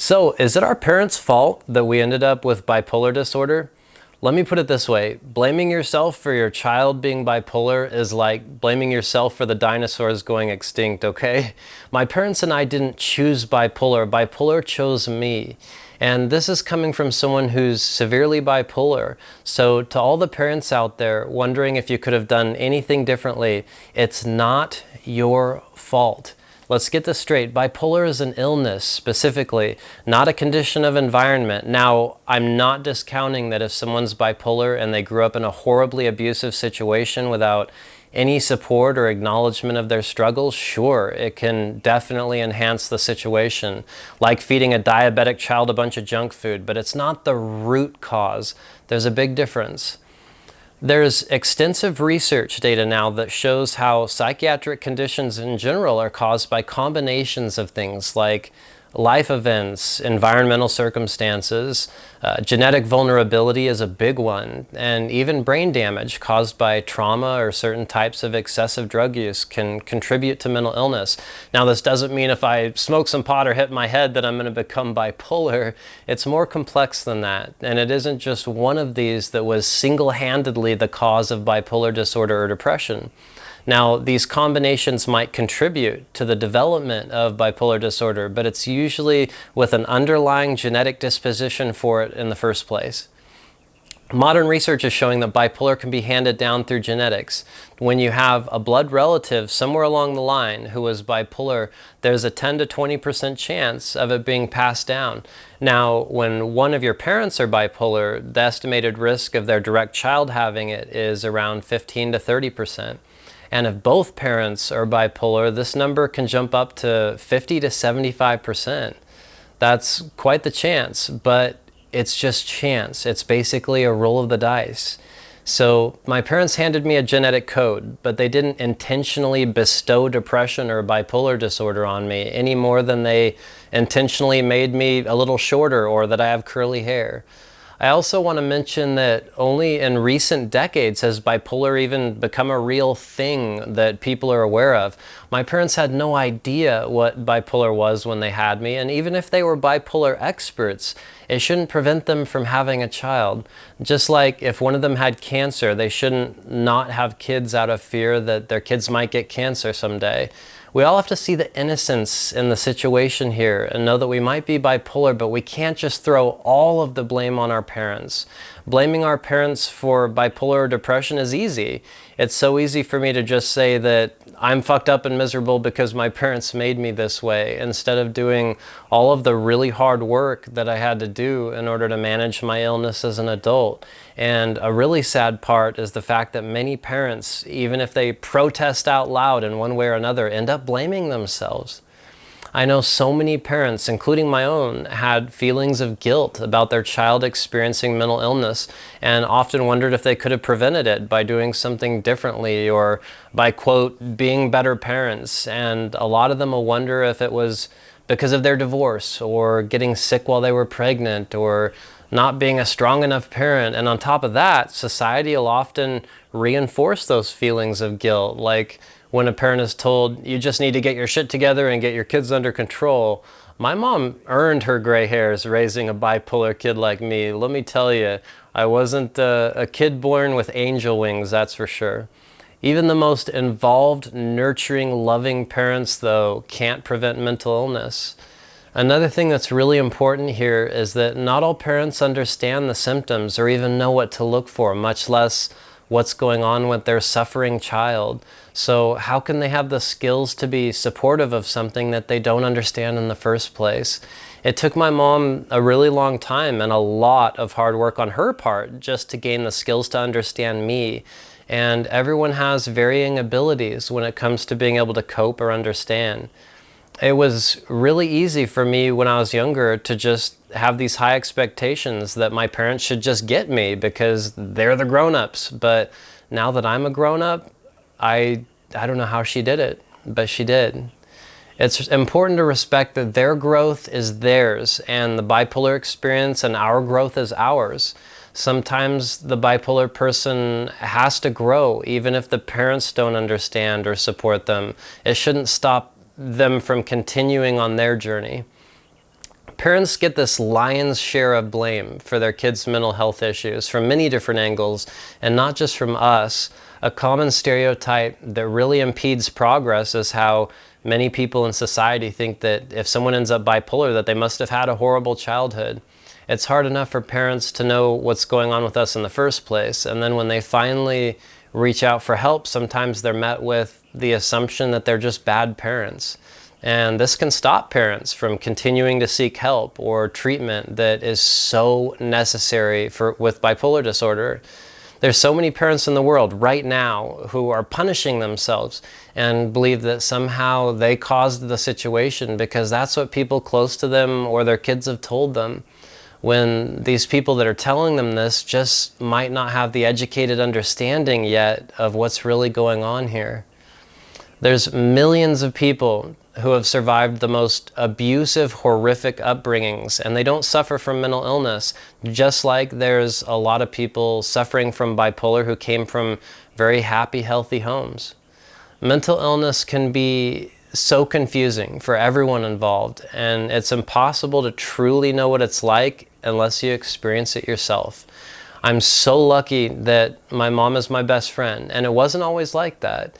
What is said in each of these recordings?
So, is it our parents' fault that we ended up with bipolar disorder? Let me put it this way. Blaming yourself for your child being bipolar is like blaming yourself for the dinosaurs going extinct, okay? My parents and I didn't choose bipolar. Bipolar chose me. And this is coming from someone who's severely bipolar. So to all the parents out there wondering if you could have done anything differently, it's not your fault. Let's get this straight. Bipolar is an illness specifically, not a condition of environment. Now, I'm not discounting that if someone's bipolar and they grew up in a horribly abusive situation without any support or acknowledgement of their struggles, sure, it can definitely enhance the situation, like feeding a diabetic child a bunch of junk food, but it's not the root cause. There's a big difference. There's extensive research data now that shows how psychiatric conditions in general are caused by combinations of things like life events, environmental circumstances, genetic vulnerability is a big one, and even brain damage caused by trauma or certain types of excessive drug use can contribute to mental illness. Now, this doesn't mean if I smoke some pot or hit my head that I'm going to become bipolar. It's more complex than that, and it isn't just one of these that was single-handedly the cause of bipolar disorder or depression. Now, these combinations might contribute to the development of bipolar disorder, but it's usually with an underlying genetic disposition for it in the first place. Modern research is showing that bipolar can be handed down through genetics. When you have a blood relative somewhere along the line who is bipolar, there's a 10 to 20% chance of it being passed down. Now, when one of your parents are bipolar, the estimated risk of their direct child having it is around 15 to 30%. And if both parents are bipolar, this number can jump up to 50 to 75%. That's quite the chance, but it's just chance. It's basically a roll of the dice. So my parents handed me a genetic code, but they didn't intentionally bestow depression or bipolar disorder on me any more than they intentionally made me a little shorter or that I have curly hair. I also want to mention that only in recent decades has bipolar even become a real thing that people are aware of. My parents had no idea what bipolar was when they had me, and even if they were bipolar experts, it shouldn't prevent them from having a child. Just like if one of them had cancer, they shouldn't not have kids out of fear that their kids might get cancer someday. We all have to see the innocence in the situation here and know that we might be bipolar, but we can't just throw all of the blame on our parents. Blaming our parents for bipolar or depression is easy. It's so easy for me to just say that I'm fucked up and miserable because my parents made me this way, instead of doing all of the really hard work that I had to do in order to manage my illness as an adult. And a really sad part is the fact that many parents, even if they protest out loud in one way or another, end up blaming themselves. I know so many parents, including my own, had feelings of guilt about their child experiencing mental illness and often wondered if they could have prevented it by doing something differently or by, quote, being better parents. And a lot of them will wonder if it was because of their divorce or getting sick while they were pregnant or not being a strong enough parent. And on top of that, society will often reinforce those feelings of guilt, like when a parent is told, you just need to get your shit together and get your kids under control. My mom earned her gray hairs raising a bipolar kid like me. Let me tell you, I wasn't a kid born with angel wings, that's for sure. Even the most involved, nurturing, loving parents, though, can't prevent mental illness. Another thing that's really important here is that not all parents understand the symptoms or even know what to look for, much less what's going on with their suffering child. So how can they have the skills to be supportive of something that they don't understand in the first place? It took my mom a really long time and a lot of hard work on her part just to gain the skills to understand me. And everyone has varying abilities when it comes to being able to cope or understand. It was really easy for me when I was younger to just have these high expectations that my parents should just get me because they're the grown-ups. But now that I'm a grown-up, I don't know how she did it, but she did. It's important to respect that their growth is theirs and the bipolar experience and our growth is ours. Sometimes the bipolar person has to grow even if the parents don't understand or support them. It shouldn't stop them from continuing on their journey. Parents get this lion's share of blame for their kids' mental health issues from many different angles, and not just from us. A common stereotype that really impedes progress is how many people in society think that if someone ends up bipolar, that they must have had a horrible childhood. It's hard enough for parents to know what's going on with us in the first place, and then when they finally reach out for help, sometimes they're met with the assumption that they're just bad parents. And this can stop parents from continuing to seek help or treatment that is so necessary with bipolar disorder. There's so many parents in the world right now who are punishing themselves and believe that somehow they caused the situation because that's what people close to them or their kids have told them, when these people that are telling them this just might not have the educated understanding yet of what's really going on here. There's millions of people who have survived the most abusive, horrific upbringings, and they don't suffer from mental illness, just like there's a lot of people suffering from bipolar who came from very happy, healthy homes. Mental illness can be so confusing for everyone involved, and it's impossible to truly know what it's like unless you experience it yourself. I'm so lucky that my mom is my best friend, and it wasn't always like that.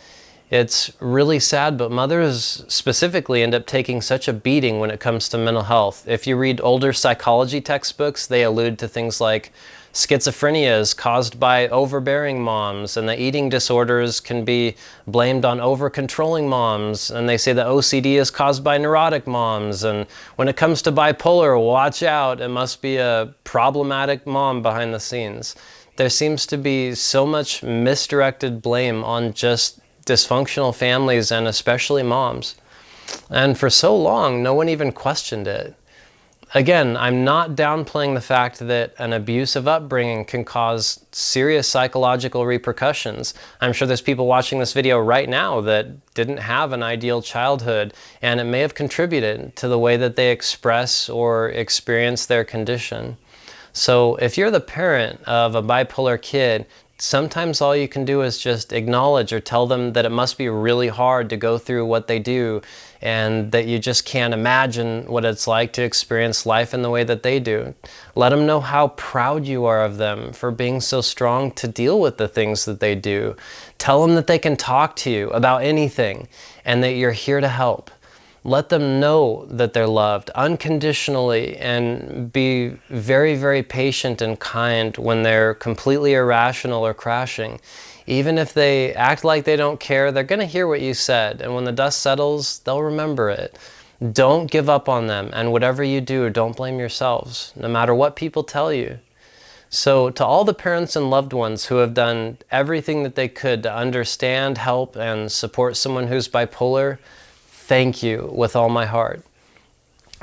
It's really sad, but mothers specifically end up taking such a beating when it comes to mental health. If you read older psychology textbooks, they allude to things like schizophrenia is caused by overbearing moms, and the eating disorders can be blamed on over-controlling moms, and they say that OCD is caused by neurotic moms, and when it comes to bipolar, watch out, it must be a problematic mom behind the scenes. There seems to be so much misdirected blame on just dysfunctional families and especially moms. And for so long, no one even questioned it. Again, I'm not downplaying the fact that an abusive upbringing can cause serious psychological repercussions. I'm sure there's people watching this video right now that didn't have an ideal childhood, and it may have contributed to the way that they express or experience their condition. So if you're the parent of a bipolar kid, sometimes all you can do is just acknowledge or tell them that it must be really hard to go through what they do and that you just can't imagine what it's like to experience life in the way that they do. Let them know how proud you are of them for being so strong to deal with the things that they do. Tell them that they can talk to you about anything and that you're here to help. Let them know that they're loved unconditionally, and be very, very patient and kind when they're completely irrational or crashing. Even if they act like they don't care, they're going to hear what you said, and when the dust settles, they'll remember it. Don't give up on them, and whatever you do, don't blame yourselves, no matter what people tell you. So to all the parents and loved ones who have done everything that they could to understand, help, and support someone who's bipolar, thank you with all my heart.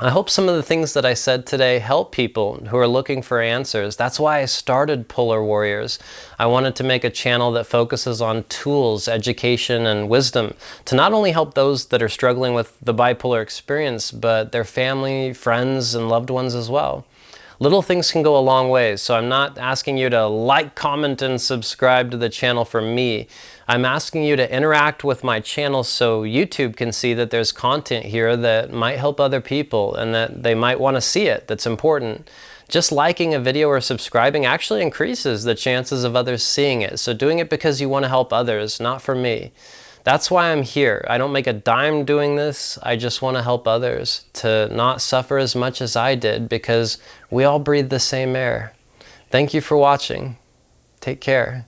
I hope some of the things that I said today help people who are looking for answers. That's why I started Polar Warriors. I wanted to make a channel that focuses on tools, education, and wisdom to not only help those that are struggling with the bipolar experience, but their family, friends, and loved ones as well. Little things can go a long way, so I'm not asking you to like, comment, and subscribe to the channel for me. I'm asking you to interact with my channel so YouTube can see that there's content here that might help other people and that they might want to see it, that's important. Just liking a video or subscribing actually increases the chances of others seeing it, so doing it because you want to help others, not for me. That's why I'm here. I don't make a dime doing this. I just want to help others to not suffer as much as I did, because we all breathe the same air. Thank you for watching. Take care.